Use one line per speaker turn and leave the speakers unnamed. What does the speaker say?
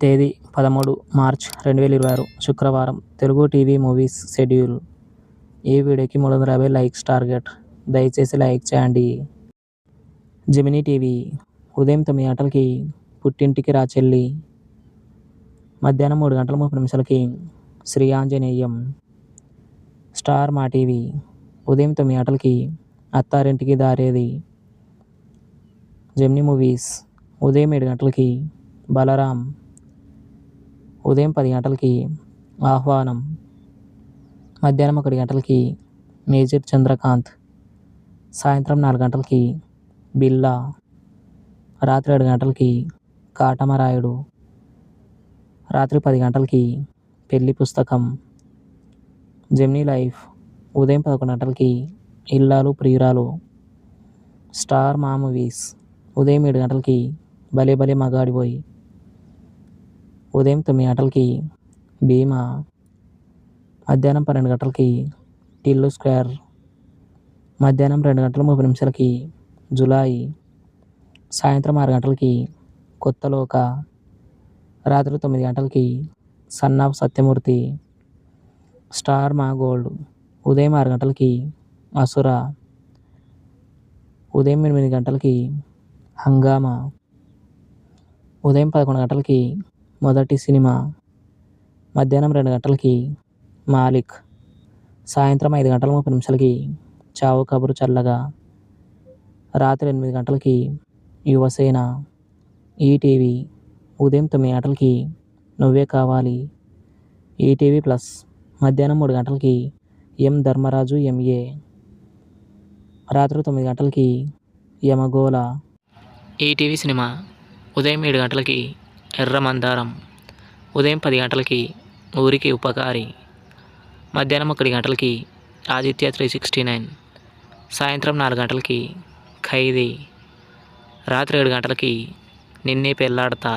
తేదీ 13 మార్చ్ 2026 శుక్రవారం. Telugu TV movies schedule. ఈ వీడియోకి 350 లైక్స్ టార్గెట్. దయచేసి లైక్ చేయండి. Gemini TV. ఉదయం 9 గంటలకి పుట్టింటికి రా చెల్లి. మధ్యాహ్నం 3:30 శ్రీ ఆంజనేయం. స్టార్ మా టీవీ. ఉదయం 9 గంటలకి అత్తారింటికి దారేది. Gemini movies. ఉదయం 7 గంటలకి బలరాం. ఉదయం 10 గంటలకి ఆహ్వానం. మధ్యాహ్నం 1 గంటలకి మేజర్ చంద్రకాంత్. సాయంత్రం 4 గంటలకి బిల్లా. రాత్రి 7 గంటలకి కాటమరాయుడు. రాత్రి 10 గంటలకి పెళ్లి పుస్తకం. Gemini life. ఉదయం 11 గంటలకి ఇల్లాలు ప్రియురాలు. స్టార్ మా మూవీస్. ఉదయం 7 గంటలకి భలే భలే మగాడిబోయ్. ఉదయం 9 గంటలకి భీమా. మధ్యాహ్నం 12 గంటలకి టిల్లు స్క్వేర్. మధ్యాహ్నం 2:30 జులాయి. సాయంత్రం 6 గంటలకి కొత్త లోక. రాత్రి 9 గంటలకి సన్ ఆఫ్ సత్యమూర్తి. స్టార్ మా గోల్డ్. ఉదయం 6 గంటలకి అసుర. ఉదయం 8 గంటలకి హంగామా. ఉదయం 11 గంటలకి మొదటి సినిమా. మధ్యాహ్నం 2 గంటలకి మాలిక్. సాయంత్రం 5:30 చావు కబురు చల్లగా. రాత్రి 8 గంటలకి యువసేన. ఈటీవీ. ఉదయం 9 గంటలకి నువ్వే కావాలి. ETV plus. మధ్యాహ్నం 3 గంటలకి ఎం ధర్మరాజు ఎంఏ. రాత్రి 9 గంటలకి యమగోళ. ETV cinema. ఉదయం 7 గంటలకి ఎర్ర మందారం. ఉదయం 10 గంటలకి ఊరికి ఉపకారి. మధ్యాహ్నం 1 గంటలకి ఆదిత్య 369. సాయంత్రం 4 గంటలకి ఖైదీ. రాత్రి 7 గంటలకి నిన్నే పెళ్లాడతా.